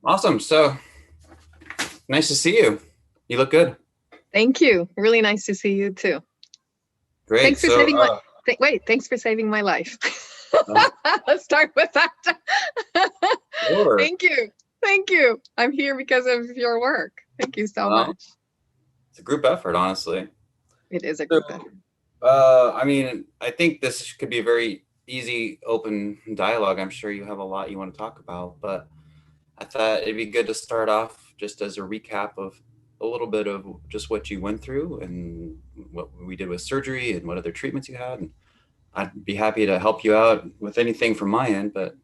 Awesome. So nice to see you. You look good. Thank you. Really nice to see you too. Great. Thanks for So, saving my wait, thanks for saving my life. uh, Let's start with that. sure. Thank you. Thank you. I'm here because of your work. Thank you so Well, much. it's a group effort, honestly. It is a So, group effort. I think this could be a very easy, open dialogue. I'm sure you have a lot you want to talk about, but I thought it'd be good to start off just as a recap of a little bit of just what you went through and what we did with surgery and what other treatments you had. And I'd be happy to help you out with anything from my end, but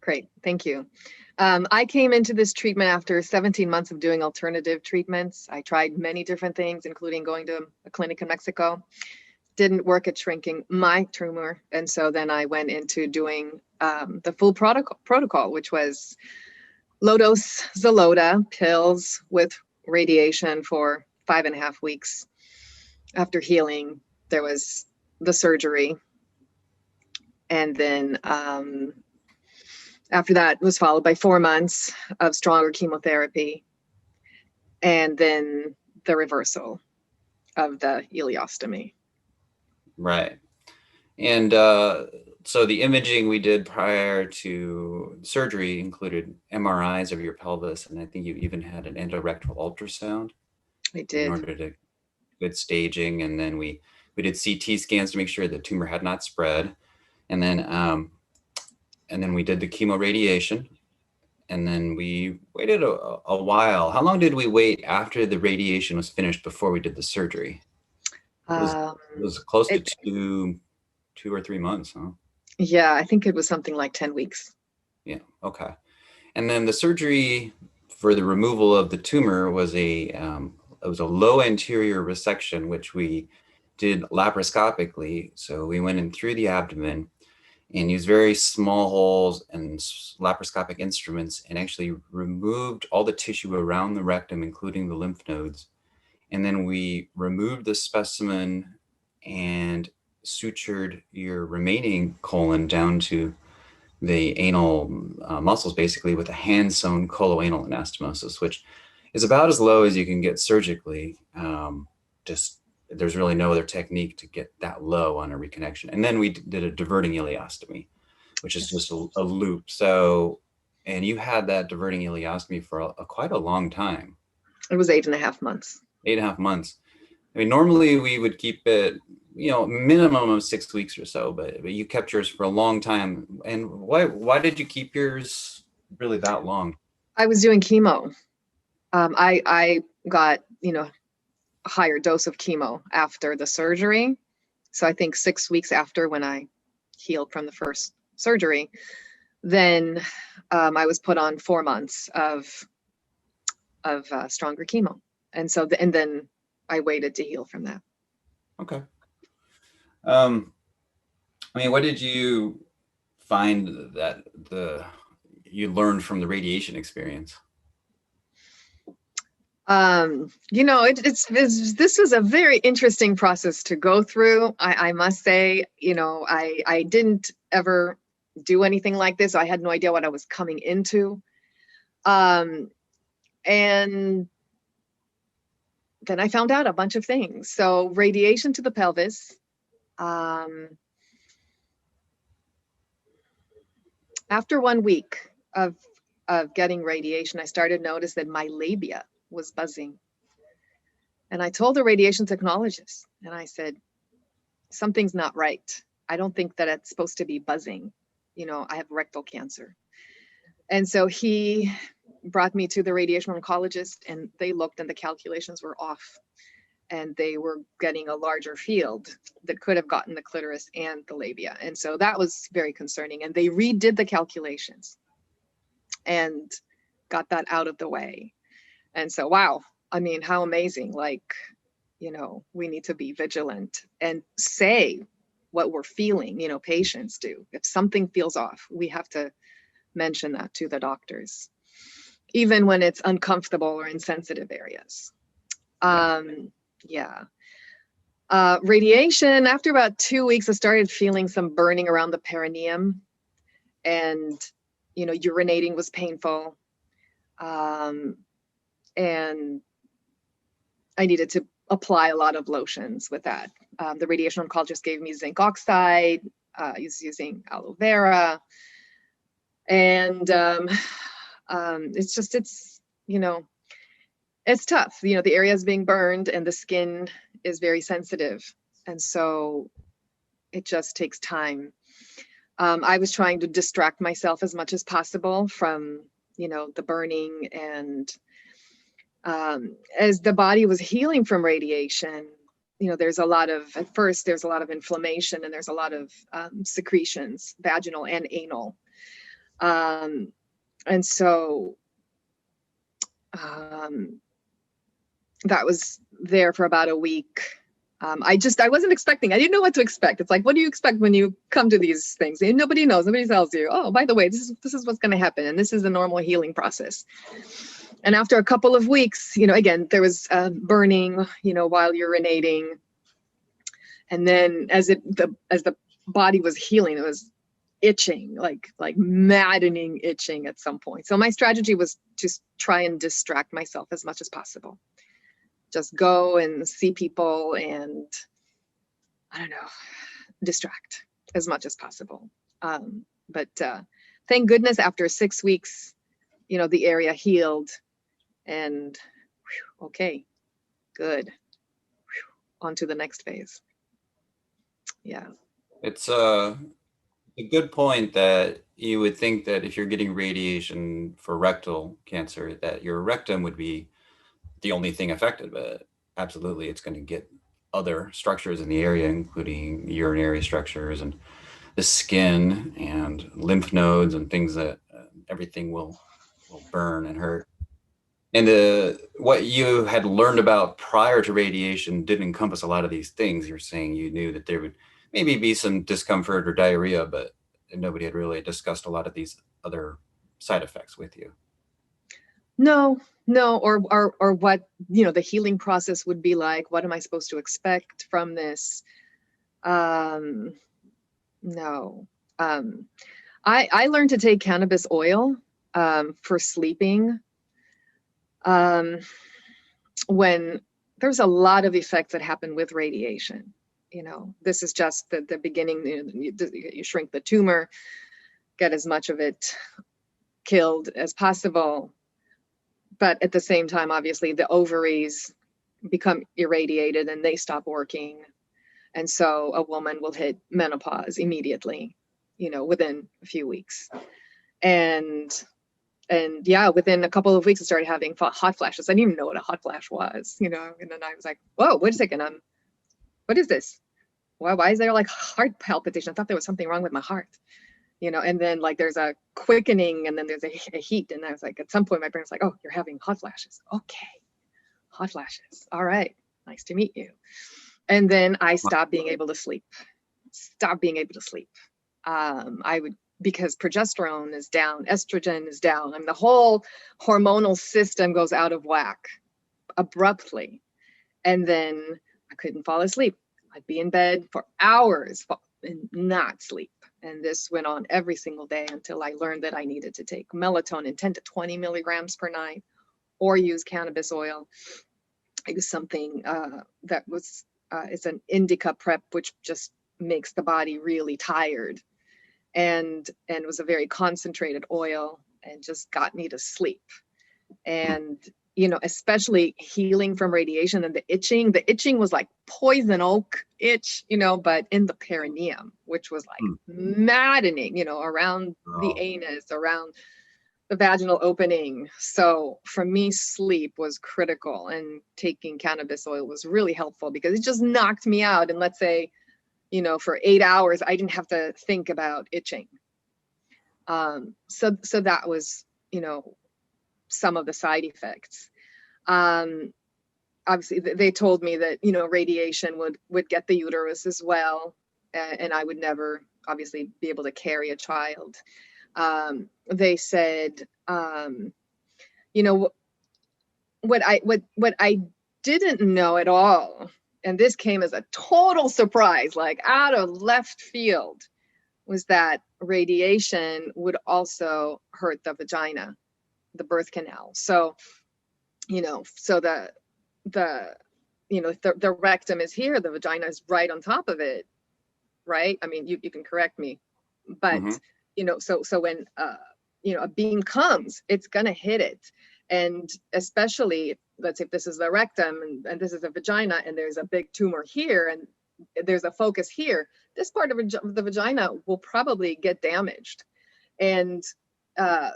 Great. Thank you. I came into this treatment after 17 months of doing alternative treatments. I tried many different things, including going to a clinic in Mexico. Didn't work at shrinking my tumor. And so then I went into doing the full protocol, which was low dose Xeloda pills with radiation for 5.5 weeks. After healing, there was the surgery. And then after that was followed by 4 months of stronger chemotherapy. And then the reversal of the ileostomy. right. And so the imaging we did prior to surgery included MRIs of your pelvis, and I think you even had an endorectal ultrasound I in did. order to good staging. And then we did CT scans to make sure the tumor had not spread, and then we did the chemo radiation, and then we waited a while. How long did we wait after the radiation was finished before we did the surgery? It was Um, it was close to it, two or 3 months, huh? yeah, I think it was something like 10 weeks. Yeah. Okay. And then the surgery for the removal of the tumor was it was a low anterior resection, which we did laparoscopically. So we went in through the abdomen and used very small holes and laparoscopic instruments and actually removed all the tissue around the rectum, including the lymph nodes. And then we removed the specimen and sutured your remaining colon down to the anal muscles, basically with a hand sewn coloanal anastomosis, which is about as low as you can get surgically. Just there's really no other technique to get that low on a reconnection. And then we did a diverting ileostomy, which is just a loop. So, and you had that diverting ileostomy for quite a long time, It was 8.5 months. 8.5 months. I mean, normally we would keep it, minimum of 6 weeks or so, but you kept yours for a long time. And why did you keep yours really that long? I was doing chemo. I got, a higher dose of chemo after the surgery. So I think 6 weeks after when I healed from the first surgery, then I was put on 4 months of stronger chemo. And then I waited to heal from that. Okay. Um, I mean, what did you find that the you learned from the radiation experience? This was a very interesting process to go through. I must say, I didn't ever do anything like this. I had no idea what I was coming into. Um, and then I found out a bunch of things. So radiation to the pelvis. Um, After 1 week of getting radiation, I started to notice that my labia was buzzing. And I told the radiation technologist, and I said, something's not right. I don't think that it's supposed to be buzzing. I have rectal cancer. And so he brought me to the radiation oncologist, and they looked, and the calculations were off. And they were getting a larger field that could have gotten the clitoris and the labia. And so that was very concerning. And they redid the calculations and got that out of the way. And so, wow, I mean, how amazing. Like, we need to be vigilant and say what we're feeling, patients do. If something feels off, we have to mention that to the doctors, even when it's uncomfortable or in sensitive areas. Yeah. Yeah. Radiation, after about 2 weeks, I started feeling some burning around the perineum. And urinating was painful. And I needed to apply a lot of lotions with that. The radiation oncologist gave me zinc oxide. I was using aloe vera. And it's tough. The area is being burned and the skin is very sensitive. And so it just takes time. I was trying to distract myself as much as possible from, the burning. And as the body was healing from radiation, at first there's a lot of inflammation, and there's a lot of secretions, vaginal and anal. And so that was there for about a week. I wasn't expecting, I didn't know what to expect. It's like, what do you expect when you come to these things? And nobody knows, nobody tells you, oh, by the way, this is what's going to happen. And this is the normal healing process. And after a couple of weeks, again, there was burning, while urinating. And then as the body was healing, it was itching, like maddening itching at some point. So my strategy was to try and distract myself as much as possible. Just go and see people and, I don't know, distract as much as possible. But thank goodness after 6 weeks, the area healed, and okay, good. On to the next phase. Yeah. It's a good point that you would think that if you're getting radiation for rectal cancer, that your rectum would be the only thing affected, but absolutely it's going to get other structures in the area, including urinary structures and the skin and lymph nodes and things that everything will burn and hurt. And what you had learned about prior to radiation didn't encompass a lot of these things. You're saying you knew that there would maybe be some discomfort or diarrhea, but nobody had really discussed a lot of these other side effects with you. No, or what, the healing process would be like. What am I supposed to expect from this? No. I learned to take cannabis oil for sleeping when there's a lot of effects that happen with radiation. This is just the beginning. You shrink the tumor, get as much of it killed as possible. But at the same time, obviously, the ovaries become irradiated and they stop working. And so a woman will hit menopause immediately, within a few weeks. And yeah, within a couple of weeks, I started having hot flashes. I didn't even know what a hot flash was, and then I was like, whoa, wait a second. What is this? Why is there like heart palpitation? I thought there was something wrong with my heart. And then like there's a quickening, and then there's a heat. And I was like, at some point, my brain's like, oh, you're having hot flashes. Okay. Hot flashes. All right. Nice to meet you. And then I stopped being able to sleep. Because progesterone is down, estrogen is down, and the whole hormonal system goes out of whack abruptly. And then I couldn't fall asleep. I'd be in bed for hours and not sleep. And this went on every single day until I learned that I needed to take melatonin, 10 to 20 milligrams per night, or use cannabis oil. It was something that was, it's an indica prep, which just makes the body really tired. And it was a very concentrated oil and just got me to sleep. And, especially healing from radiation and the itching was like poison oak itch, but in the perineum, which was like maddening, around the anus, around the vaginal opening. So for me, sleep was critical, and taking cannabis oil was really helpful because it just knocked me out. And let's say, for 8 hours, I didn't have to think about itching. So that was, some of the side effects. Obviously, they told me that, radiation would get the uterus as well. And I would never, obviously, be able to carry a child. They said, what I didn't know at all, and this came as a total surprise, like out of left field, was that radiation would also hurt the vagina, the birth canal. So, so the if the rectum is here, the vagina is right on top of it, right? I mean, you can correct me, but Mm-hmm. so when a beam comes, it's gonna hit it. And especially, let's say if this is the rectum and this is the vagina, and there's a big tumor here and there's a focus here, this part of the vagina will probably get damaged. And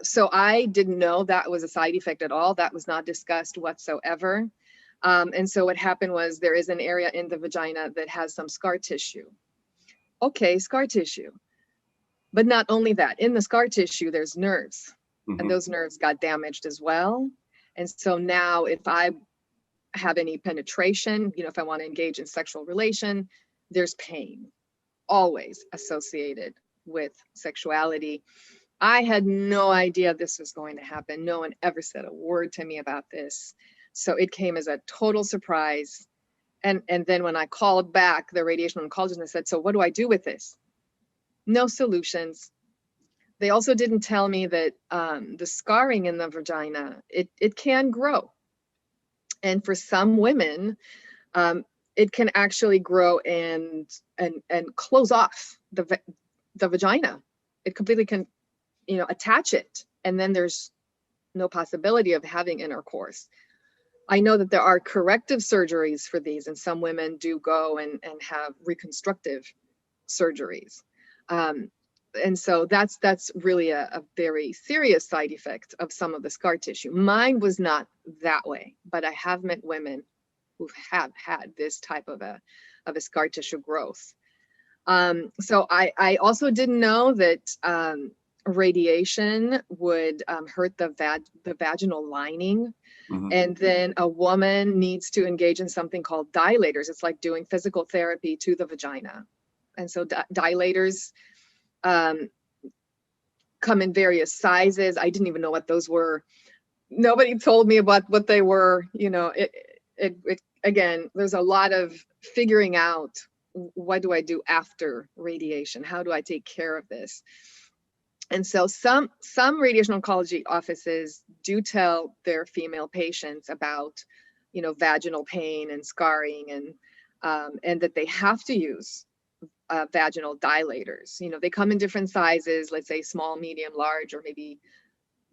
so I didn't know that was a side effect at all. That was not discussed whatsoever. And so what happened was there is an area in the vagina that has some scar tissue. Okay, scar tissue. But not only that, in the scar tissue, there's nerves, and Mm-hmm. those nerves got damaged as well. And so now if I have any penetration, if I want to engage in sexual relation, there's pain always associated with sexuality. I had no idea this was going to happen. No one ever said a word to me about this. So it came as a total surprise. And then when I called back the radiation oncologist and I said, so what do I do with this? No solutions. They also didn't tell me that the scarring in the vagina, it can grow. And for some women, it can actually grow and close off the vagina. It completely can, attach it. And then there's no possibility of having intercourse. I know that there are corrective surgeries for these, and some women do go and have reconstructive surgeries. And so that's really a very serious side effect of some of the scar tissue. Mine was not that way, but I have met women who have had this type of a scar tissue growth. So I also didn't know that radiation would hurt the vaginal lining. Mm-hmm. And then a woman needs to engage in something called dilators. It's like doing physical therapy to the vagina. And so dilators come in various sizes. I didn't even know what those were. Nobody told me about what they were. Again, there's a lot of figuring out, what do I do after radiation? How do I take care of this? And so some radiation oncology offices do tell their female patients about, vaginal pain and scarring, and that they have to use vaginal dilators. They come in different sizes, let's say small, medium, large, or maybe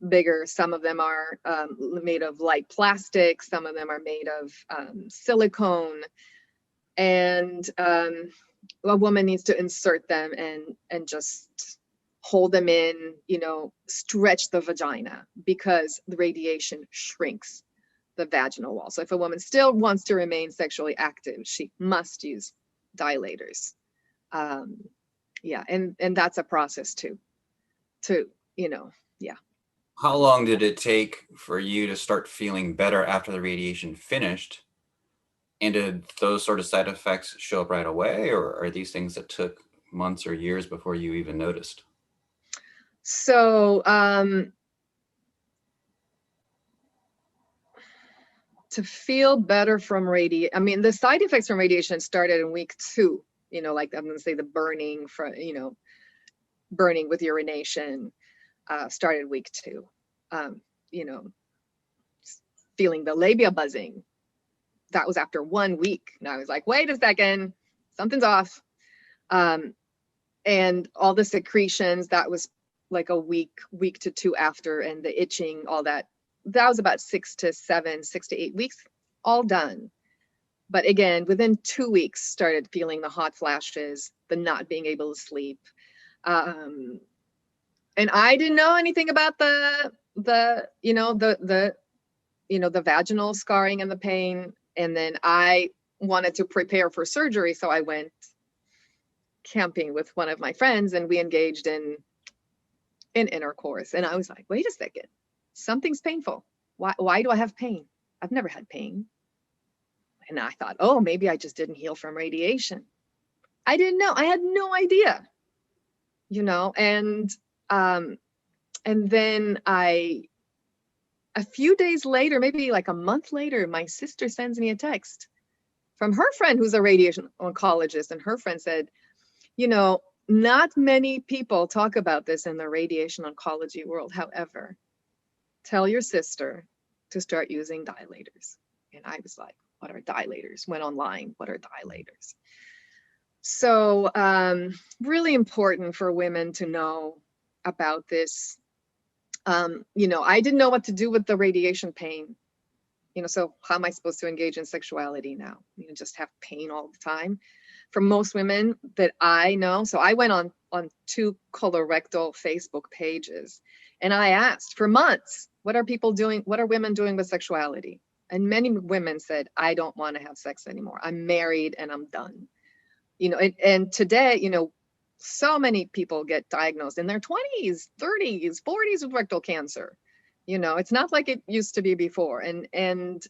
bigger. Some of them are made of light plastic. Some of them are made of silicone. And a woman needs to insert them and just hold them in, stretch the vagina, because the radiation shrinks the vaginal wall. So if a woman still wants to remain sexually active, she must use dilators. Yeah, and that's a process too, yeah. How long did it take for you to start feeling better after the radiation finished? And did those sort of side effects show up right away, or are these things that took months or years before you even noticed? So to feel better from radiation, I mean, the side effects from radiation started in week 2, like I'm going to say the burning from, burning with urination started week 2. Feeling the labia buzzing, that was after 1 week. And I was like, wait a second, something's off. And all the secretions, that was like a week to 2 after, and the itching, all that was about 6 to 8 weeks, all done. But again, within 2 weeks, started feeling the hot flashes, the not being able to sleep. And I didn't know anything about the vaginal scarring and the pain. And then I wanted to prepare for surgery, so I went camping with one of my friends, and we engaged in intercourse. And I was like, wait a second, something's painful. Why do I have pain? I've never had pain. And I thought, oh, maybe I just didn't heal from radiation. I didn't know. I had no idea, and then a few days later, maybe like a month later, my sister sends me a text from her friend who's a radiation oncologist. And her friend said, Not many people talk about this in the radiation oncology world. However, tell your sister to start using dilators. And I was like, what are dilators? Went online, what are dilators? So really important for women to know about this. You know, I didn't know what to do with the radiation pain. You know, so how am I supposed to engage in sexuality now? You know, just have pain all the time. For most women that I know, so I went on 2 colorectal Facebook pages, and I asked for months, what are people doing? What are women doing with sexuality? And many women said, I don't want to have sex anymore. I'm married and I'm done. You know, and today, you know, so many people get diagnosed in their 20s, 30s, 40s with rectal cancer. You know, it's not like it used to be before. And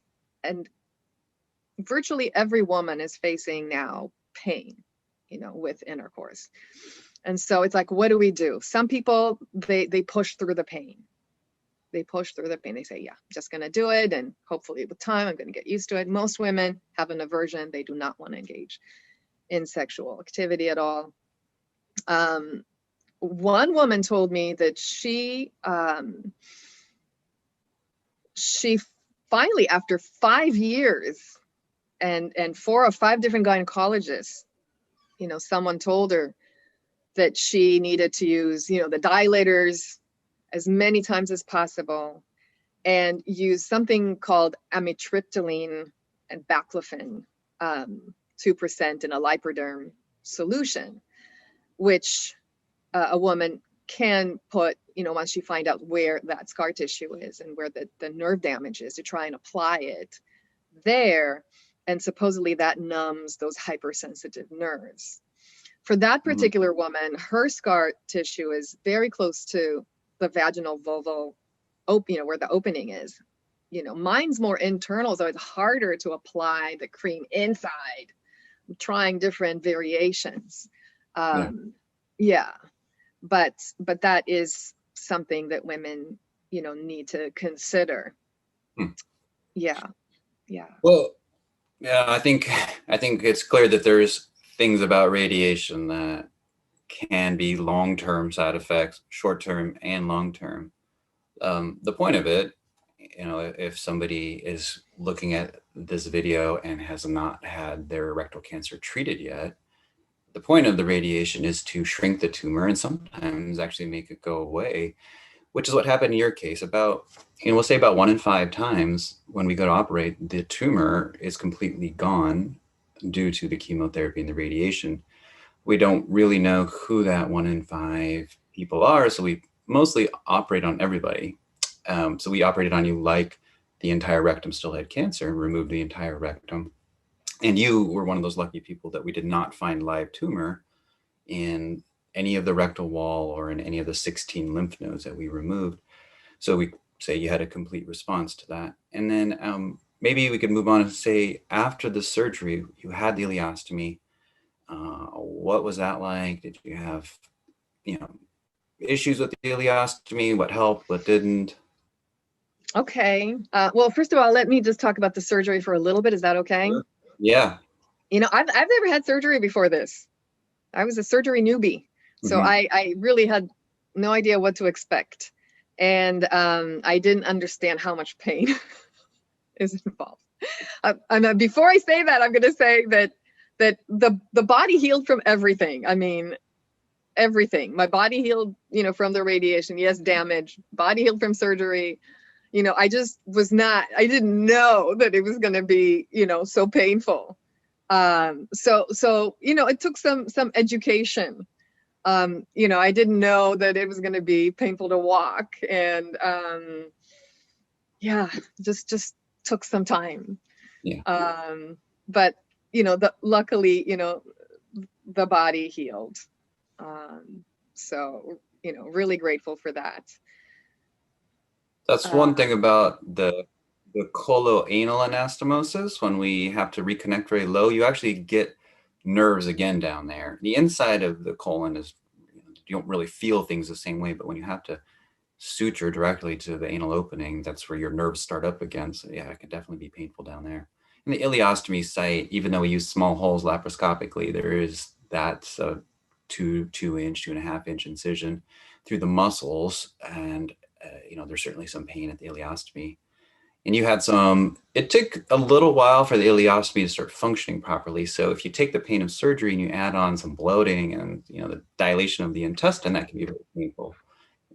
virtually every woman is facing now pain, you know, with intercourse. And so it's like, what do we do? Some people, they push through the pain. They push through the pain. They say, yeah, I'm just going to do it. And hopefully with time, I'm going to get used to it. Most women have an aversion. They do not want to engage in sexual activity at all. One woman told me that she finally, after 5 years and 4 or 5 different gynecologists, you know, someone told her that she needed to use, you know, the dilators as many times as possible and use something called amitriptyline and baclofen, 2% in a lipoderm solution, which a woman can put, you know, once you find out where that scar tissue is and where the nerve damage is, to try and apply it there. And supposedly that numbs those hypersensitive nerves. For that particular woman, her scar tissue is very close to the vaginal vulval, you know, where the opening is. You know, mine's more internal, so it's harder to apply the cream inside. I'm trying different variations. Yeah, but that is something that women, you know, need to consider. Yeah. Well, yeah, I think it's clear that there's things about radiation that can be long-term side effects, short-term and long-term. The point of it, you know, if somebody is looking at this video and has not had their rectal cancer treated yet, the point of the radiation is to shrink the tumor and sometimes actually make it go away, which is what happened in your case. About, you know, we'll say about 1 in 5 times when we go to operate, the tumor is completely gone due to the chemotherapy and the radiation. We don't really know who that 1 in 5 people are, so we mostly operate on everybody. So we operated on you like the entire rectum still had cancer and removed the entire rectum. And you were one of those lucky people that we did not find live tumor in any of the rectal wall or in any of the 16 lymph nodes that we removed. So we say you had a complete response to that. And then maybe we could move on and say, after the surgery, you had the ileostomy. What was that like? Did you have, you know, issues with the ileostomy? What helped? What didn't? Okay. Well, first of all, let me just talk about the surgery for a little bit. Is that okay? Sure. Yeah. You know, I've never had surgery before this. I was a surgery newbie. So I really had no idea what to expect. And I didn't understand how much pain is involved. Before I say that, I'm going to say that the body healed from everything. I mean, everything. My body healed, you know, from the radiation. Yes, damage. Body healed from surgery. You know, I just I didn't know that it was going to be, you know, so painful. So, you know, it took some education. You know, I didn't know that it was going to be painful to walk, and yeah, just took some time. Yeah. But you know, luckily, you know, the body healed. So, you know, really grateful for that. That's one thing about the coloanal anastomosis. When we have to reconnect very low, you actually get nerves again down there. The inside of the colon is, you don't really feel things the same way, but when you have to suture directly to the anal opening, that's where your nerves start up again. So yeah, it can definitely be painful down there. And the ileostomy site, even though we use small holes laparoscopically, there is that 2-inch, 2.5-inch incision through the muscles. And, there's certainly some pain at the ileostomy. And you had it took a little while for the ileostomy to start functioning properly. So if you take the pain of surgery and you add on some bloating and, the dilation of the intestine, that can be very painful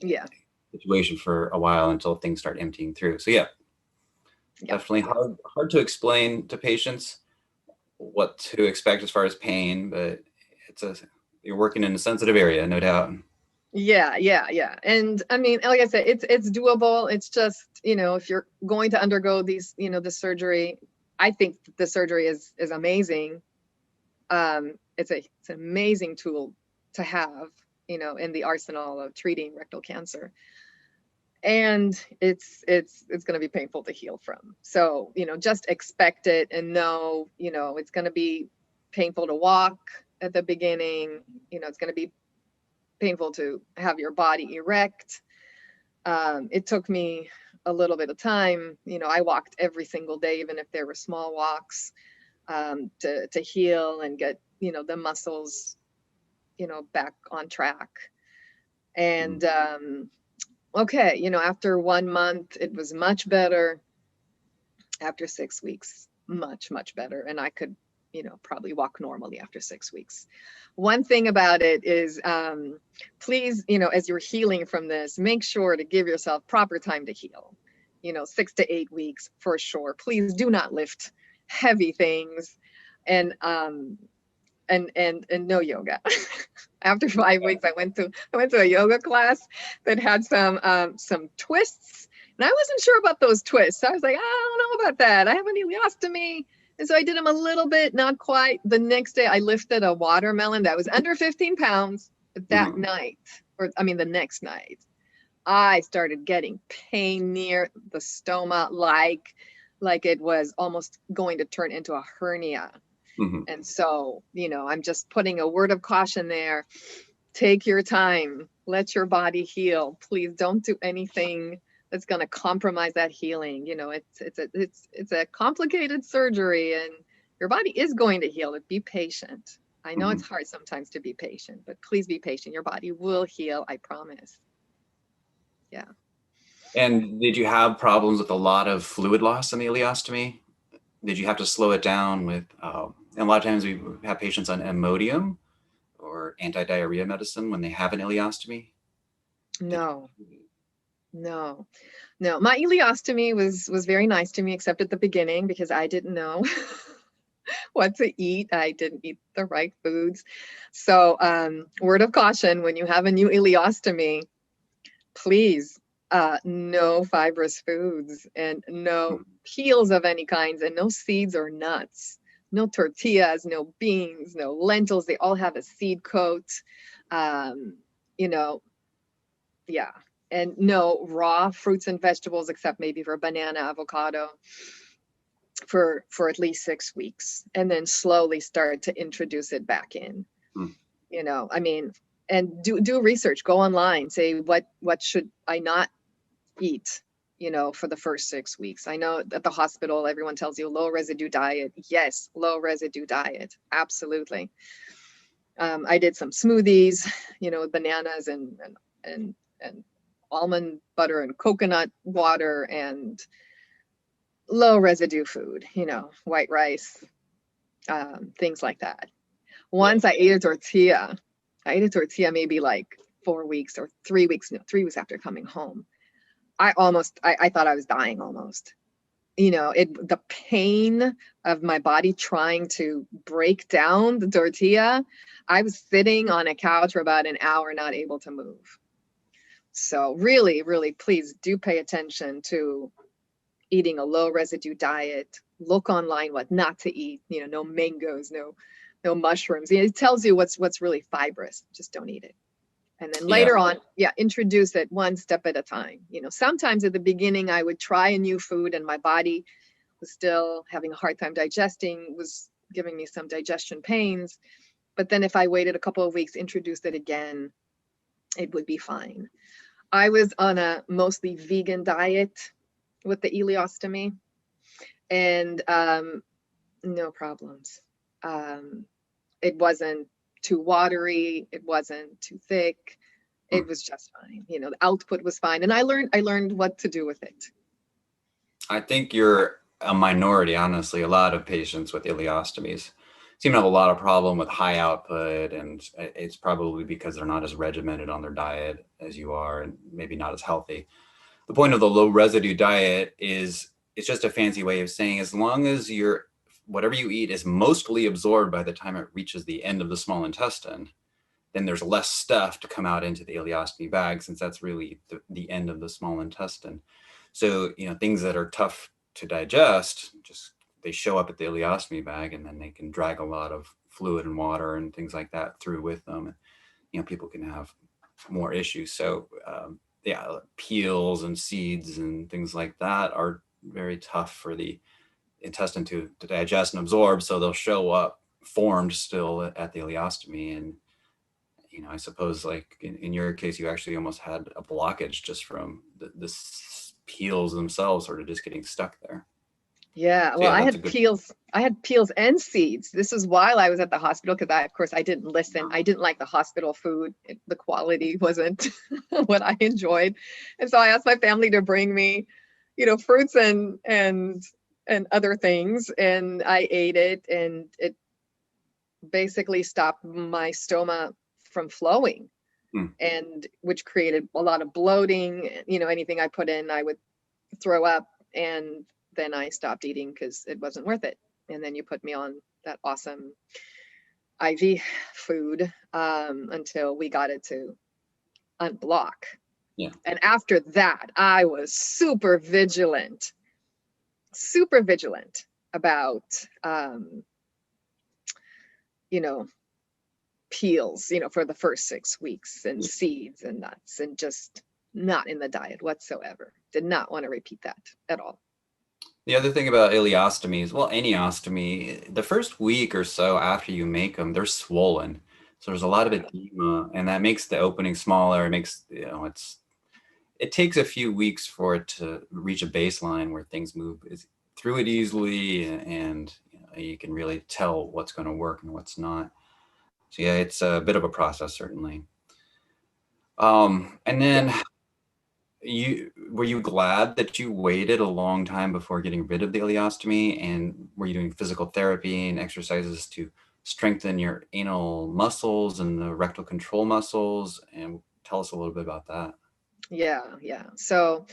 Yeah. situation for a while until things start emptying through. So yeah, definitely hard to explain to patients what to expect as far as pain, but you're working in a sensitive area, no doubt. Yeah. And I mean, like I said, it's doable. It's just, if you're going to undergo these, the surgery, I think the surgery is amazing. It's an amazing tool to have, in the arsenal of treating rectal cancer. And it's going to be painful to heal from. So, just expect it and know, it's going to be painful to walk at the beginning. It's going to be painful to have your body erect. It took me a little bit of time. I walked every single day, even if there were small walks, to heal and get, the muscles, back on track. And okay, after 1 month, it was much better. After 6 weeks, much better. And I could, probably walk normally after 6 weeks. One thing about it is, please, as you're healing from this, make sure to give yourself proper time to heal, 6 to 8 weeks for sure. Please do not lift heavy things and no yoga. After 5 weeks, I went to a yoga class that had some twists, and I wasn't sure about those twists. I was like, I don't know about that. I have an ileostomy, and so I did them a little bit, not quite. The next day, I lifted a watermelon that was under 15 pounds. That night, the next night, I started getting pain near the stoma, like it was almost going to turn into a hernia. And so, I'm just putting a word of caution there. Take your time. Let your body heal. Please don't do anything that's going to compromise that healing. It's a complicated surgery, and your body is going to heal. Be patient. I know it's hard sometimes to be patient, but please be patient. Your body will heal. I promise. Yeah. And did you have problems with a lot of fluid loss in the ileostomy? Did you have to slow it down with, and a lot of times we have patients on Imodium or anti-diarrhea medicine when they have an ileostomy? No. My ileostomy was very nice to me, except at the beginning, because I didn't know what to eat. I didn't eat the right foods. So, word of caution, when you have a new ileostomy, please, no fibrous foods and no peels of any kinds, and no seeds or nuts, no tortillas, no beans, no lentils. They all have a seed coat. Yeah. And no raw fruits and vegetables, except maybe for banana, avocado, for at least 6 weeks, and then slowly start to introduce it back in. And do research. Go online. Say what should I not eat, for the first 6 weeks. I know at the hospital, everyone tells you low residue diet. Yes, low residue diet. Absolutely. I did some smoothies, with bananas and almond butter and coconut water and low residue food, white rice, things like that. Once I ate a tortilla. Maybe like 4 weeks or 3 weeks, 3 weeks after coming home. I thought I was dying almost. The pain of my body trying to break down the tortilla. I was sitting on a couch for about an hour, not able to move. So really, really, please do pay attention to eating a low residue diet. Look online what not to eat. No mangoes, no mushrooms. It tells you what's really fibrous. Just don't eat it. And then later on, introduce it one step at a time. Sometimes at the beginning, I would try a new food and my body was still having a hard time digesting, was giving me some digestion pains. But then if I waited a couple of weeks, introduced it again, it would be fine. I was on a mostly vegan diet with the ileostomy, and no problems. It wasn't too watery. It wasn't too thick. Hmm. It was just fine. You know, the output was fine. And I learned what to do with it. I think you're a minority, honestly. A lot of patients with ileostomies seem to have a lot of problem with high output, and it's probably because they're not as regimented on their diet as you are, and maybe not as healthy. The point of the low residue diet is it's just a fancy way of saying as long as your whatever you eat is mostly absorbed by the time it reaches the end of the small intestine, then there's less stuff to come out into the ileostomy bag, since that's really the end of the small intestine. So, things that are tough to digest, just they show up at the ileostomy bag, and then they can drag a lot of fluid and water and things like that through with them. And, people can have more issues. So, yeah, peels and seeds and things like that are very tough for the intestine to digest and absorb. So they'll show up formed still at the ileostomy. And I suppose like in your case, you actually almost had a blockage just from the peels themselves sort of just getting stuck there. Yeah, So well, yeah, that's a good. I had peels and seeds. This is while I was at the hospital because of course, I didn't listen. I didn't like the hospital food. The quality wasn't what I enjoyed. And so I asked my family to bring me, fruits and other things, and I ate it, and it basically stopped my stoma from flowing, Hmm. and which created a lot of bloating. Anything I put in, I would throw up, and then I stopped eating because it wasn't worth it. And then you put me on that awesome IV food until we got it to unblock. Yeah. And after that, I was super vigilant about, you know, peels, for the first 6 weeks, and seeds and nuts, and just not in the diet whatsoever. Did not want to repeat that at all. The other thing about ileostomies, well, any ostomy, the first week or so after you make them, they're swollen. So there's a lot of edema, and that makes the opening smaller. It makes, it takes a few weeks for it to reach a baseline where things move through it easily, and you can really tell what's going to work and what's not. So yeah, it's a bit of a process, certainly. And then were you glad that you waited a long time before getting rid of the ileostomy? And were you doing physical therapy and exercises to strengthen your anal muscles and the rectal control muscles? And tell us a little bit about that. Yeah. So,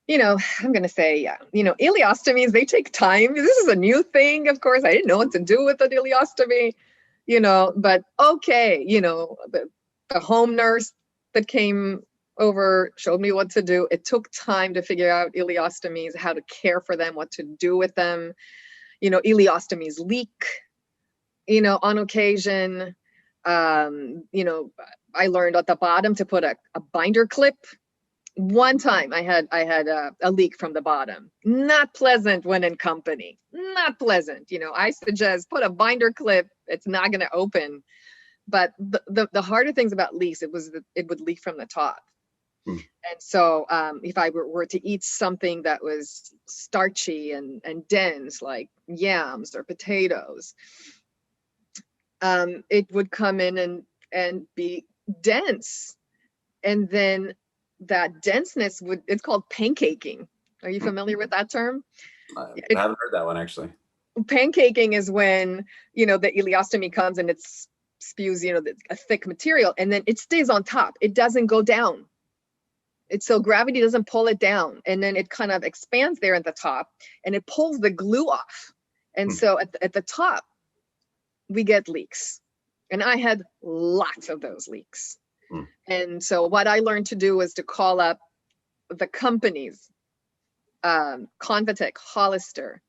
I'm going to say, yeah, ileostomies, they take time. This is a new thing, of course. I didn't know what to do with an ileostomy, but okay, the home nurse that came over showed me what to do. It took time to figure out ileostomies, how to care for them, what to do with them. Ileostomies leak, on occasion. I learned at the bottom to put a binder clip. One time I had a leak from the bottom. Not pleasant when in company. Not pleasant. I suggest put a binder clip. It's not going to open. But the harder things about leaks, it was that it would leak from the top. Hmm. And so if I were to eat something that was starchy and dense, like yams or potatoes, it would come in and be dense. And then that denseness it's called pancaking. Are you familiar with that term? I haven't heard that one actually. Pancaking is when, the ileostomy comes and it spews, a thick material, and then it stays on top. It doesn't go down. So gravity doesn't pull it down, and then it kind of expands there at the top, and it pulls the glue off. And so at the top, we get leaks. And I had lots of those leaks. And so what I learned to do was to call up the companies, Convatec, Hollister,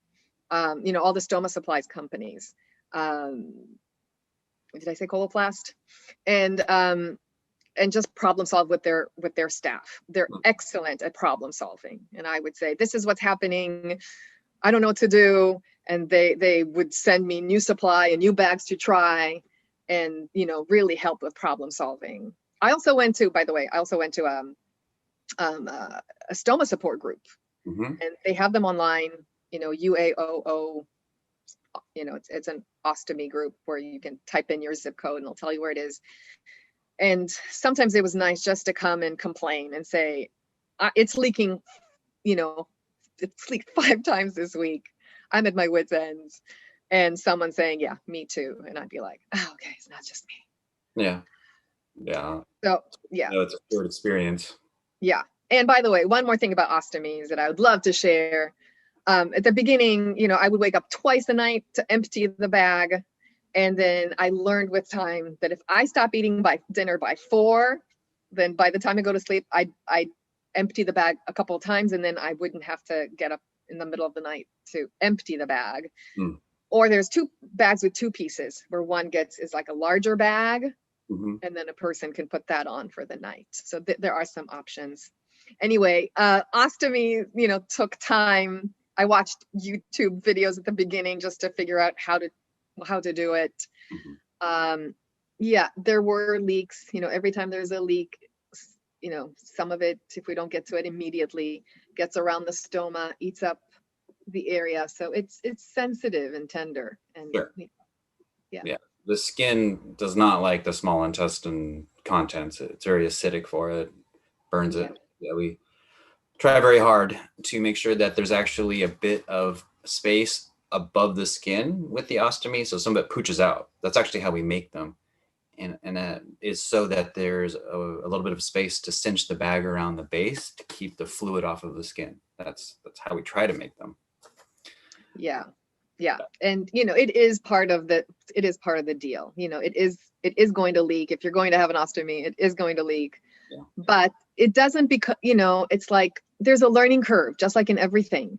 all the stoma supplies companies. Did I say Coloplast? And just problem solve with their staff. They're excellent at problem solving. And I would say, this is what's happening. I don't know what to do. And they would send me new supply and new bags to try, and really help with problem solving. I also went to a stoma support group, and they have them online. UAOO. It's an ostomy group where you can type in your zip code and it'll tell you where it is. And sometimes it was nice just to come and complain and say, it's leaking, you know, it's leaked 5 times this week. I'm at my wit's ends. And someone saying, yeah, me too. And I'd be like, oh, okay, it's not just me. Yeah. Yeah. So, yeah. No, it's a shared experience. Yeah. And by the way, one more thing about ostomies that I would love to share. At the beginning, you know, I would wake up twice a night to empty the bag. And then I learned with time that if I stop eating by dinner by 4, then by the time I go to sleep, I'd empty the bag a couple of times, and then I wouldn't have to get up in the middle of the night to empty the bag. Mm. Or there's 2 bags with 2 pieces where one is like a larger bag, and then a person can put that on for the night. So there are some options. Anyway, ostomy, you know, took time. I watched YouTube videos at the beginning just to figure out how to do it. Yeah, there were leaks. You know, every time there's a leak, you know, some of it, if we don't get to it immediately, gets around the stoma, eats up the area. So it's sensitive and tender. And sure. Yeah. The skin does not like the small intestine contents. It's very acidic for it, burns it. Yeah, we try very hard to make sure that there's actually a bit of space above the skin with the ostomy, so some of it pooches out. That's actually how we make them. And that is so that there's a little bit of space to cinch the bag around the base to keep the fluid off of the skin. That's how we try to make them. Yeah. And you know, it is part of the deal. You know, it is going to leak. If you're going to have an ostomy, it is going to leak. Yeah. But it doesn't, because, you know, it's like there's a learning curve, just like in everything,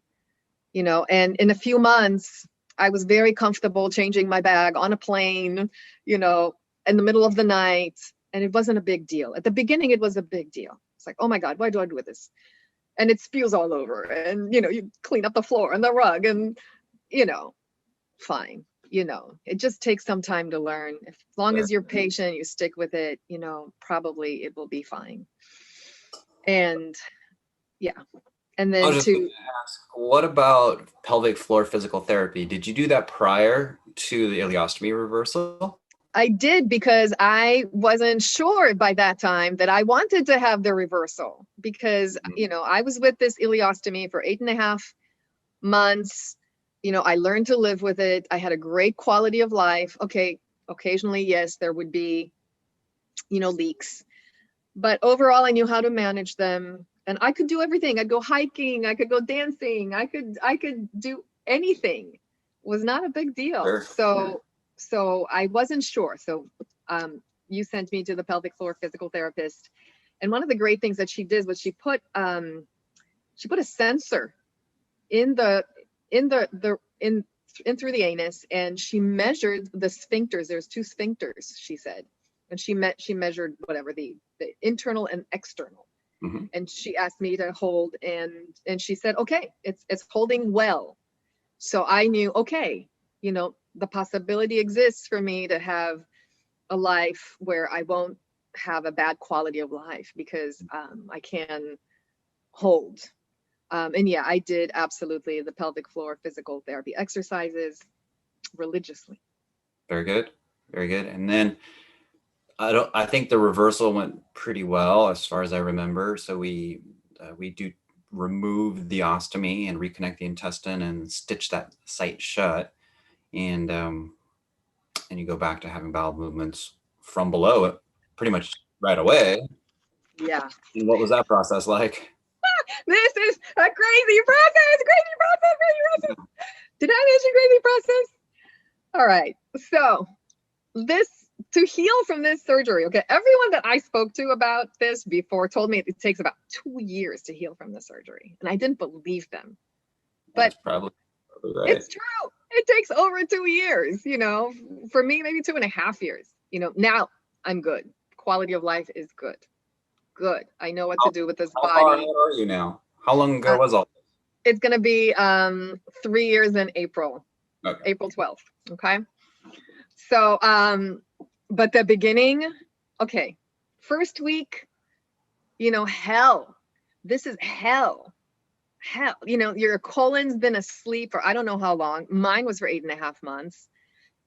you know. And in a few months, I was very comfortable changing my bag on a plane, you know, in the middle of the night, and it wasn't a big deal. At the beginning, it was a big deal. It's like, oh my God, why do I do this? And it spews all over, and, you know, you clean up the floor and the rug, and, you know, fine. You know, it just takes some time to learn. As long as you're patient, you stick with it, you know, probably it will be fine. And yeah. And then I was just going to ask, what about pelvic floor physical therapy? Did you do that prior to the ileostomy reversal? I did, because I wasn't sure by that time that I wanted to have the reversal, because, you know, I was with this ileostomy for 8.5 months. You know, I learned to live with it. I had a great quality of life. Okay, occasionally, yes, there would be, you know, leaks, but overall I knew how to manage them, and I could do everything. I'd go hiking, I could go dancing, I could do anything. It was not a big deal. Sure. So I wasn't sure. So you sent me to the pelvic floor physical therapist, and one of the great things that she did was she put a sensor in through the anus, and she measured the sphincters. There's 2 sphincters, she said, and she measured whatever the internal and external. And she asked me to hold, and she said, okay, it's holding well. So I knew, okay, you know, the possibility exists for me to have a life where I won't have a bad quality of life, because I can hold. And yeah, I did absolutely the pelvic floor physical therapy exercises religiously. Very good. Very good. And then I think the reversal went pretty well as far as I remember. So we do remove the ostomy and reconnect the intestine and stitch that site shut. And you go back to having bowel movements from below it pretty much right away. Yeah. And what was that process like? This is a crazy process. Did I mention crazy process? All right. So to heal from this surgery, okay, everyone that I spoke to about this before told me it takes about 2 years to heal from the surgery. And I didn't believe them. But that's probably right. It's true. It takes over 2 years, you know, for me, maybe 2.5 years. You know, now I'm good. Quality of life is good. Good. I know what to do with this body. How far ahead are you now? How long ago was all this? It's going to be 3 years in April. Okay. April 12th. Okay. So, but the beginning, okay. First week, you know, hell. This is hell. You know, your colon's been asleep for I don't know how long. Mine was for 8.5 months.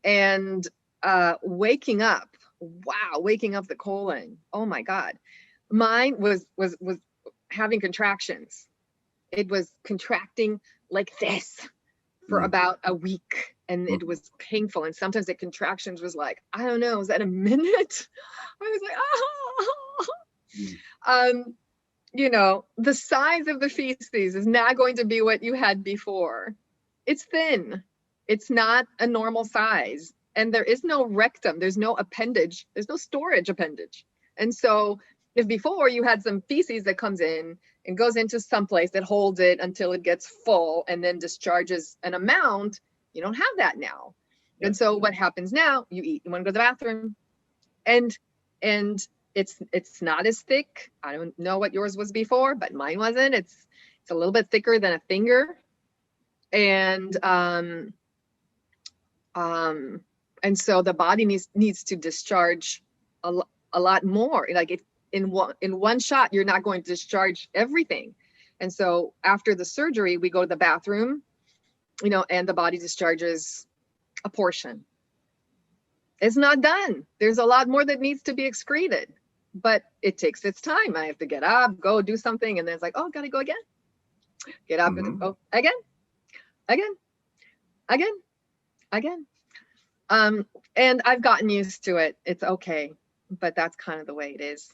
And waking up, wow, waking up the colon. Oh my God. Mine was having contractions. It was contracting like this for about a week, and it was painful. And sometimes the contractions was like, I don't know, was that a minute? I was like, you know, the size of the feces is not going to be what you had before. It's thin. It's not a normal size. And there is no rectum. There's no appendage. There's no storage appendage. And so if before you had some feces that comes in and goes into some place that holds it until it gets full and then discharges an amount, you don't have that now. Yep. And so what happens now, you eat, you want to go to the bathroom, and it's not as thick. I don't know what yours was before, but mine wasn't. It's a little bit thicker than a finger. And so the body needs to discharge a lot more. Like in one shot, you're not going to discharge everything. And so after the surgery, we go to the bathroom, you know, and the body discharges a portion. It's not done. There's a lot more that needs to be excreted, but it takes its time. I have to get up, go do something, and then it's like, oh, gotta go again. Get up and go again. And I've gotten used to it. It's okay, but that's kind of the way it is.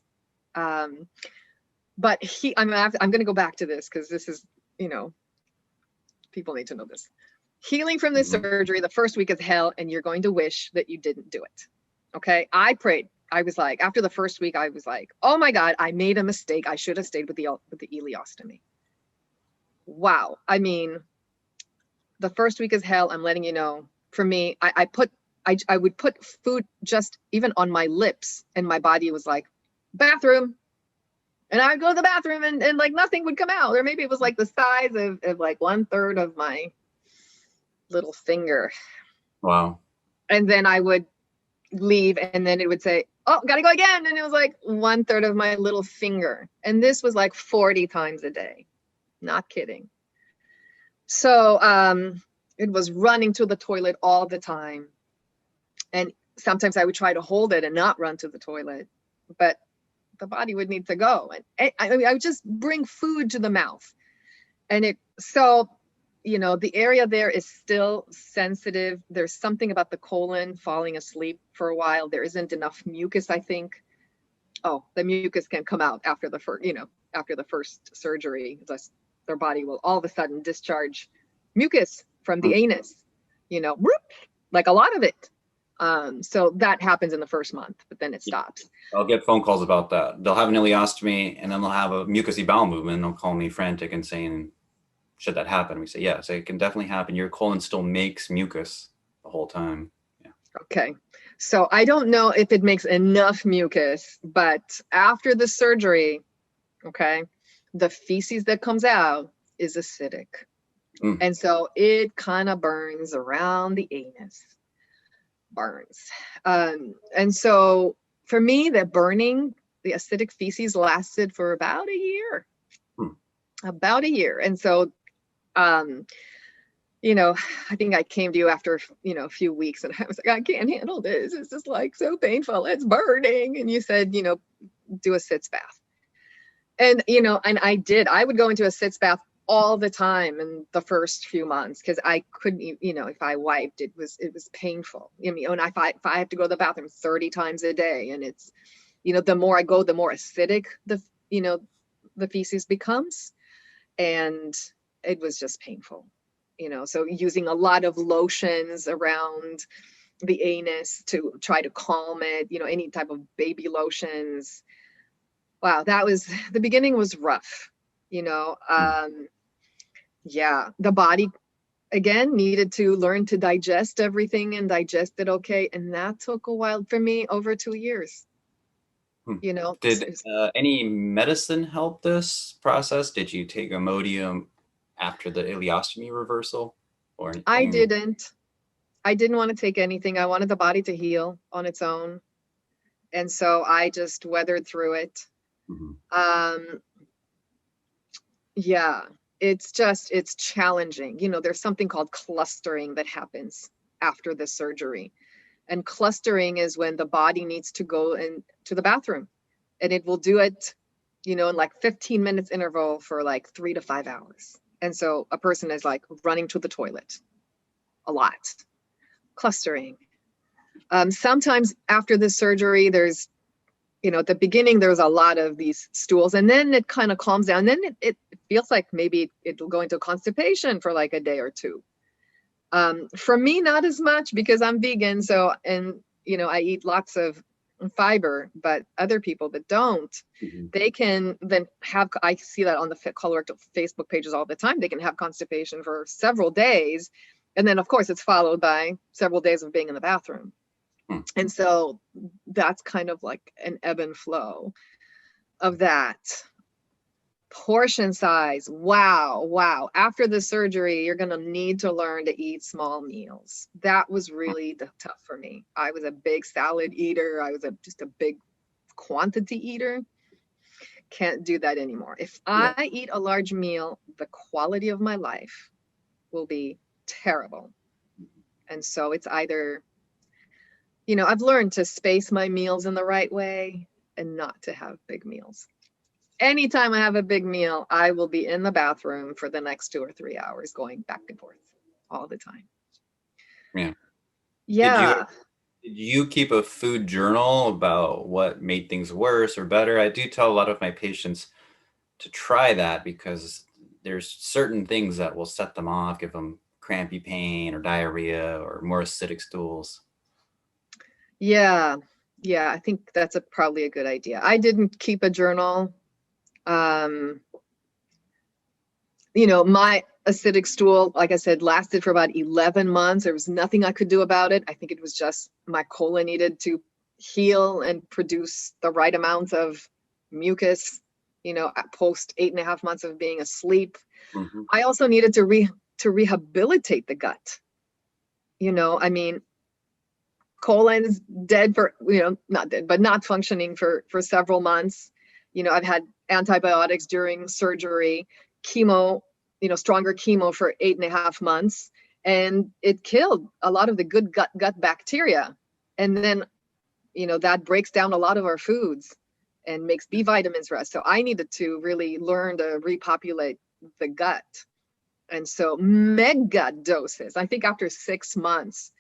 But I'm going to go back to this because this is, you know, people need to know this. Healing from this surgery, the first week is hell, and you're going to wish that you didn't do it. Okay. I prayed. I was like, after the first week, I was like, oh my God, I made a mistake. I should have stayed with the ileostomy. Wow. I mean, the first week is hell. I'm letting you know. For me, I would put food just even on my lips, and my body was like, bathroom. And I would go to the bathroom, and like nothing would come out. Or maybe it was like the size of like 1/3 of my little finger. Wow. And then I would leave, and then it would say, oh, gotta go again. And it was like 1/3 of my little finger. And this was like 40 times a day. Not kidding. So it was running to the toilet all the time. And sometimes I would try to hold it and not run to the toilet, but the body would need to go. And I would just bring food to the mouth. And so, you know, the area there is still sensitive. There's something about the colon falling asleep for a while. There isn't enough mucus, I think. Oh, the mucus can come out after the first surgery. Their body will all of a sudden discharge mucus from the anus, you know, like a lot of it. So that happens in the first month, but then it stops. I'll get phone calls about that. They'll have an ileostomy, and then they'll have a mucousy bowel movement, and they'll call me frantic and saying, should that happen? We say, yeah, so it can definitely happen. Your colon still makes mucus the whole time. Yeah. Okay. So I don't know if it makes enough mucus, but after the surgery, okay, the feces that comes out is acidic. And so it kind of burns around the anus. Burns. And so for me, the acidic feces lasted for about a year. About a year. And so, you know, I think I came to you after, you know, a few weeks, and I was like, I can't handle this. It's just like so painful. It's burning. And you said, you know, do a sitz bath. And, you know, and I did. I would go into a sitz bath all the time in the first few months because I couldn't, you know, if I wiped, it was painful. I mean, and if I have to go to the bathroom 30 times a day, and it's, you know, the more I go, the more acidic the feces becomes, and it was just painful, you know. So using a lot of lotions around the anus to try to calm it, you know, any type of baby lotions. Wow, the beginning was rough, you know. Yeah, the body, again, needed to learn to digest everything and digest it okay. And that took a while for me, over 2 years. You know. Did any medicine help this process? Did you take Imodium after the ileostomy reversal or anything? I didn't want to take anything. I wanted the body to heal on its own. And so I just weathered through it. Yeah. It's challenging. You know, there's something called clustering that happens after the surgery. And clustering is when the body needs to go into the bathroom, and it will do it, in like 15 minutes interval for like 3 to 5 hours. And so a person is like running to the toilet a lot. Clustering. Sometimes after the surgery, there's, at the beginning, there's a lot of these stools, and then it kind of calms down. Then it feels like maybe it'll go into constipation for like a day or two. For me, not as much because I'm vegan. So, and, I eat lots of fiber, but other people that don't, they can then have, I see that on the colorectal Facebook pages all the time. They can have constipation for several days. And then of course it's followed by several days of being in the bathroom. And so that's kind of like an ebb and flow of that. Portion size. Wow. After the surgery, you're going to need to learn to eat small meals. That was really tough for me. I was a big salad eater. I was just a big quantity eater. Can't do that anymore. If I eat a large meal, the quality of my life will be terrible. And so it's either, I've learned to space my meals in the right way and not to have big meals. Anytime I have a big meal, I will be in the bathroom for the next 2 or 3 hours, going back and forth all the time. Yeah. Did you keep a food journal about what made things worse or better? I do tell a lot of my patients to try that because there's certain things that will set them off, give them crampy pain or diarrhea or more acidic stools. Yeah, I think that's probably a good idea. I didn't keep a journal. My acidic stool, like I said, lasted for about 11 months. There was nothing I could do about it. I think it was just my colon needed to heal and produce the right amounts of mucus, post 8.5 months of being asleep. I also needed to rehabilitate the gut. Colon's dead for, not dead, but not functioning for several months. I've had antibiotics during surgery, chemo, stronger chemo for 8.5 months, and it killed a lot of the good gut bacteria. And then, that breaks down a lot of our foods and makes B vitamins for us. So I needed to really learn to repopulate the gut. And so mega doses. I think after 6 months,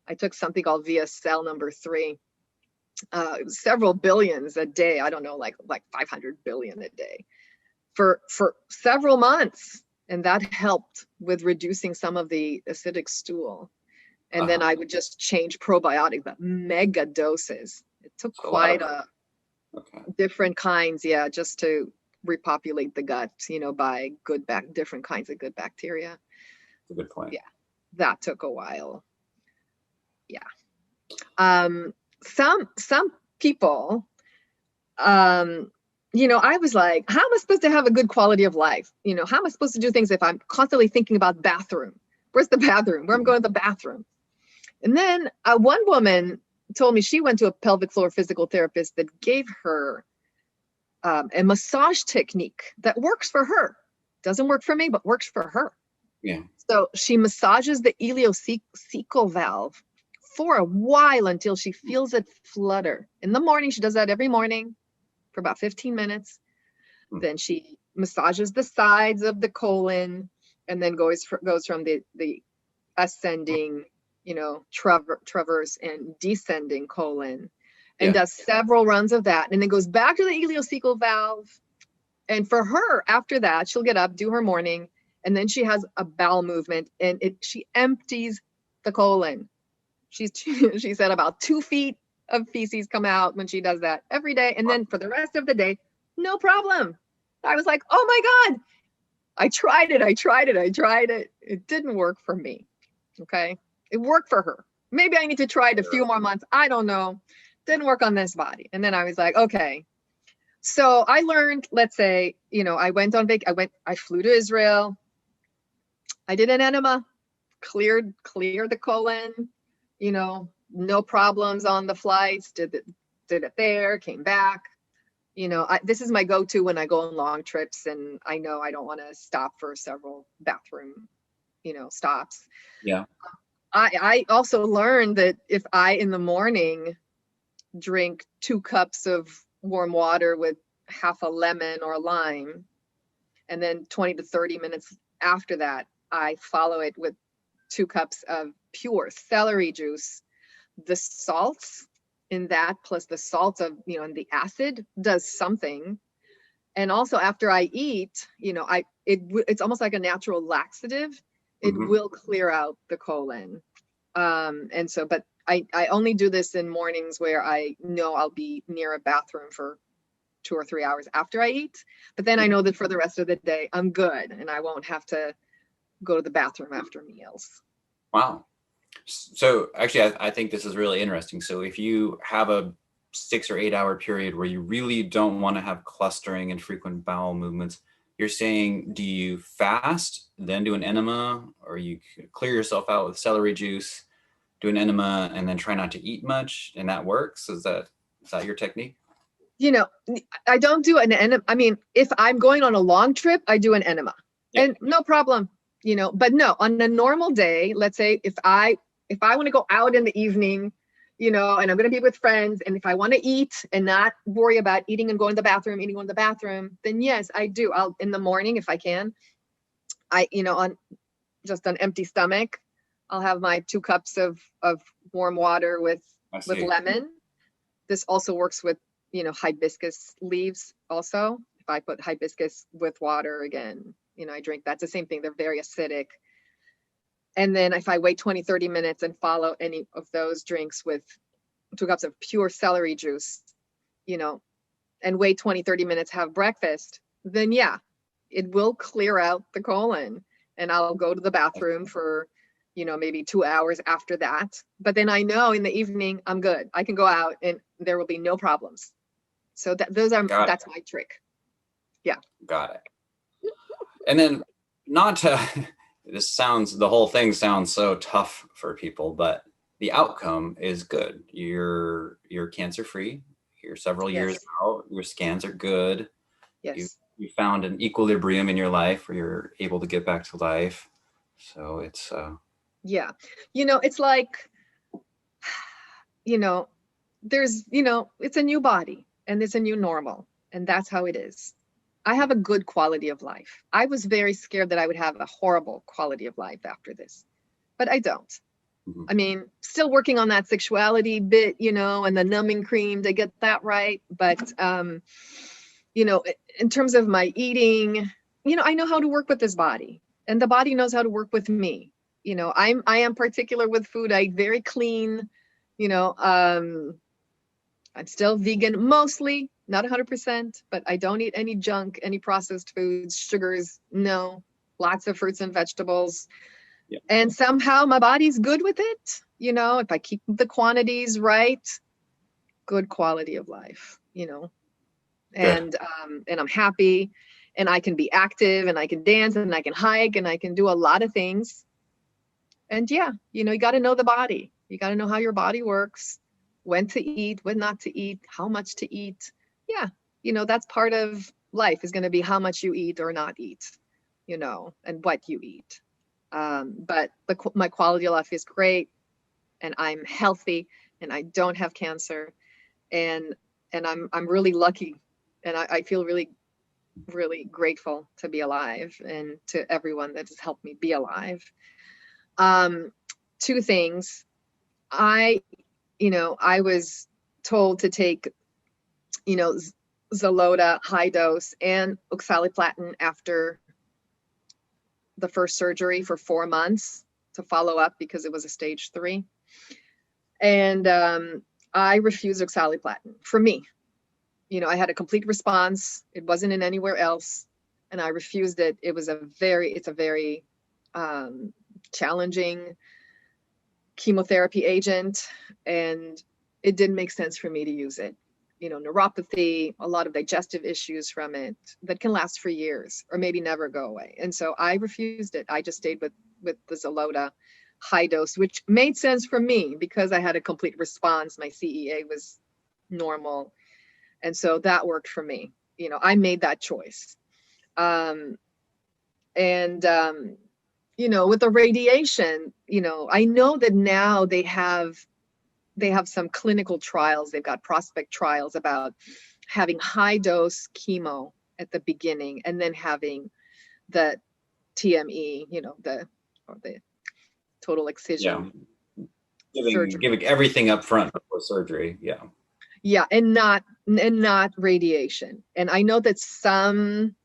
I took something called VSL number 3. It was several billions a day. I don't know, like 500 billion a day for several months. And that helped with reducing some of the acidic stool. And then I would just change probiotic, but mega doses. It took quite a different kinds, just to repopulate the gut, by different kinds of good bacteria. That's a good point. Yeah, that took a while. Yeah. Some people, I was like, how am I supposed to have a good quality of life? How am I supposed to do things if I'm constantly thinking about bathroom? Where's the bathroom? Where I'm going to the bathroom? And then one woman told me she went to a pelvic floor physical therapist that gave her a massage technique that works for her. Doesn't work for me, but works for her. Yeah. So she massages the ileocecal valve for a while until she feels it flutter. In the morning, she does that every morning for about 15 minutes. Then she massages the sides of the colon and then goes from the ascending, traverse and descending colon, and does several runs of that. And then goes back to the ileocecal valve. And for her, after that, she'll get up, do her morning, and then she has a bowel movement, and she empties the colon. She said about 2 feet of feces come out when she does that every day. And then for the rest of the day, no problem. I was like, oh my God, I tried it. It didn't work for me. Okay. It worked for her. Maybe I need to try it a few more months. I don't know. Didn't work on this body. And then I was like, okay. So I learned, let's say, I went on I flew to Israel. I did an enema, cleared the colon, no problems on the flights, did it there, came back. This is my go-to when I go on long trips and I know I don't want to stop for several bathroom, stops. Yeah. I also learned that if I in the morning drink 2 cups of warm water with half a lemon or a lime, and then 20 to 30 minutes after that, I follow it with 2 cups of pure celery juice, the salts in that plus the salts of, and the acid does something. And also after I eat, it's almost like a natural laxative. It Hmm. will clear out the colon. And so, but I only do this in mornings where I know I'll be near a bathroom for 2 or 3 hours after I eat. But then I know that for the rest of the day, I'm good and I won't have to go to the bathroom after meals. Wow. So actually, I think this is really interesting. So if you have a 6 or 8 hour period where you really don't want to have clustering and frequent bowel movements, you're saying, do you fast, then do an enema, or you clear yourself out with celery juice, do an enema, and then try not to eat much, and that works? Is that your technique? You know, I don't do an enema. I mean, if I'm going on a long trip, I do an enema Yeah. and no problem, but no, on a normal day, let's say if I want to go out in the evening, and I'm going to be with friends, and if I want to eat and not worry about eating and going to the bathroom, eating, going to the bathroom, then yes, I do. I'll in the morning, if I can, on just an empty stomach, I'll have my 2 cups of warm water I with see. lemon. This also works with, hibiscus leaves also. If I put hibiscus with water again, I drink, that's the same thing. They're very acidic. And then if I wait 20, 30 minutes and follow any of those drinks with 2 cups of pure celery juice, you know, and wait 20, 30 minutes, have breakfast, then yeah, it will clear out the colon. And I'll go to the bathroom for, maybe 2 hours after that. But then I know in the evening, I'm good. I can go out and there will be no problems. So Got it. that's my trick. Yeah. Got it. And then, not to, the whole thing sounds so tough for people, but the outcome is good. You're cancer free. You're several years Yes. out. Your scans are good. You Yes. you found an equilibrium in your life where you're able to get back to life. So it's Yeah. It's like, you know, it's a new body and it's a new normal. And that's how it is. I have a good quality of life. I was very scared that I would have a horrible quality of life after this, but I don't. mhm. I mean, still working on that sexuality bit, and the numbing cream to get that right. But, in terms of my eating, I know how to work with this body and the body knows how to work with me. I am particular with food. I eat very clean, you know, um, I'm still vegan mostly, not 100%, but I don't eat any junk, any processed foods, sugars, no, lots of fruits and vegetables. Yeah, And somehow my body's good with it. If I keep the quantities right, good quality of life, good. and I'm happy and I can be active and I can dance and I can hike and I can do a lot of things. And yeah, you got to know the body. You got to know how your body works, when to eat, when not to eat, how much to eat. Yeah, that's part of life is going to be how much you eat or not eat, and what you eat. But my quality of life is great, and I'm healthy, and I don't have cancer, and I'm really lucky, and I feel really really grateful to be alive and to everyone that has helped me be alive. Um, Two things. I, I was told to take, you know, Zolota high dose and oxaliplatin after the first surgery for 4 months to follow up because it was a stage 3. And I refused oxaliplatin for me. I had a complete response. It wasn't in anywhere else. And I refused it. It's a very challenging chemotherapy agent, and it didn't make sense for me to use it. Neuropathy, a lot of digestive issues from it that can last for years or maybe never go away. And so I refused it. I just stayed with the Zolota high dose, which made sense for me because I had a complete response. My CEA was normal. And so that worked for me. I made that choice. And with the radiation, I know that now they have some clinical trials. They've got prospect trials about having high dose chemo at the beginning and then having the TME, the total Yeah. excision surgery. Giving everything up front before surgery. Yeah. Yeah, and not radiation. And I know that some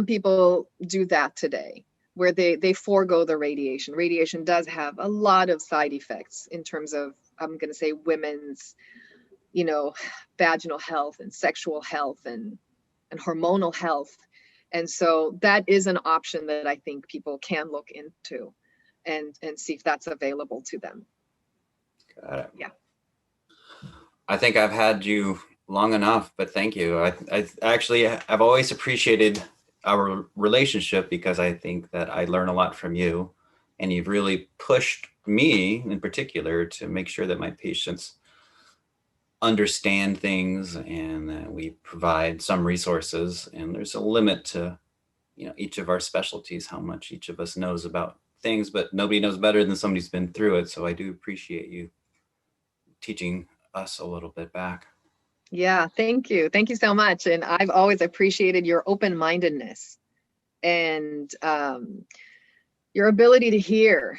people do that today, where they forego the radiation. Radiation does have a lot of side effects in terms of, I'm going to say, women's, vaginal health and sexual health and hormonal health. And so that is an option that I think people can look into and see if that's available to them. Got it. Yeah. I think I've had you long enough, but thank you. I've always appreciated our relationship because I think that I learn a lot from you, and you've really pushed me in particular to make sure that my patients understand things and that we provide some resources. And there's a limit to, each of our specialties, how much each of us knows about things, but nobody knows better than somebody who's been through it. So I do appreciate you teaching us a little bit back. Yeah, thank you. Thank you so much. And I've always appreciated your open-mindedness and your ability to hear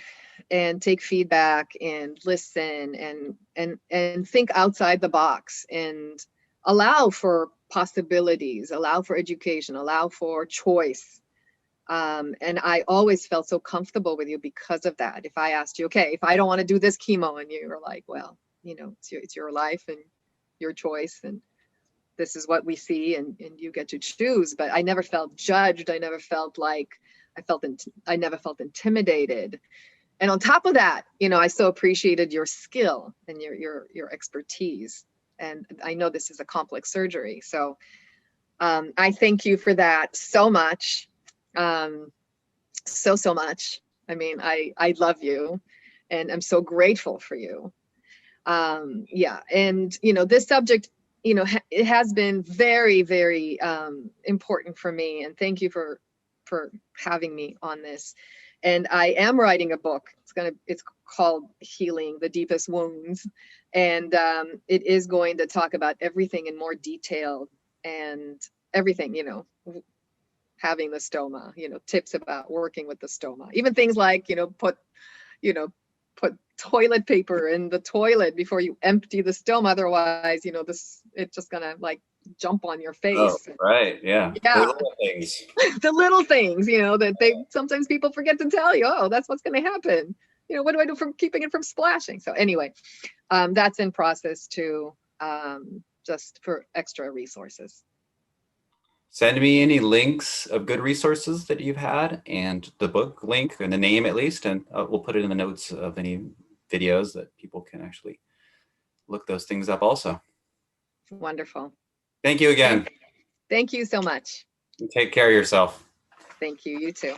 and take feedback and listen and think outside the box and allow for possibilities, allow for education, allow for choice. And I always felt so comfortable with you because of that. If I asked you, okay, if I don't want to do this chemo, and you were like, well, it's your life and your choice, and this is what we see, and you get to choose. But I never felt judged. I never felt like I never felt intimidated. And on top of that, I so appreciated your skill and your expertise. And I know this is a complex surgery, so I thank you for that so much, so much. I mean, I love you, and I'm so grateful for you. Yeah, and this subject, it has been very, very important for me, and thank you for having me on this. And I am writing a book. It's called Healing the Deepest Wounds, and it is going to talk about everything in more detail and everything, having the stoma, tips about working with the stoma, even things like, put toilet paper in the toilet before you empty the stoma. Otherwise, it's just gonna like jump on your face. Oh, right. Yeah. Yeah. The little things. The little things, that sometimes people forget to tell you. Oh, that's what's going to happen. What do I do for keeping it from splashing? So anyway, that's in process too, just for extra resources. Send me any links of good resources that you've had, and the book link and the name at least, and we'll put it in the notes of any videos that people can actually look those things up also. Wonderful. Thank you again. Thank you so much. Take care of yourself. Thank you. You too.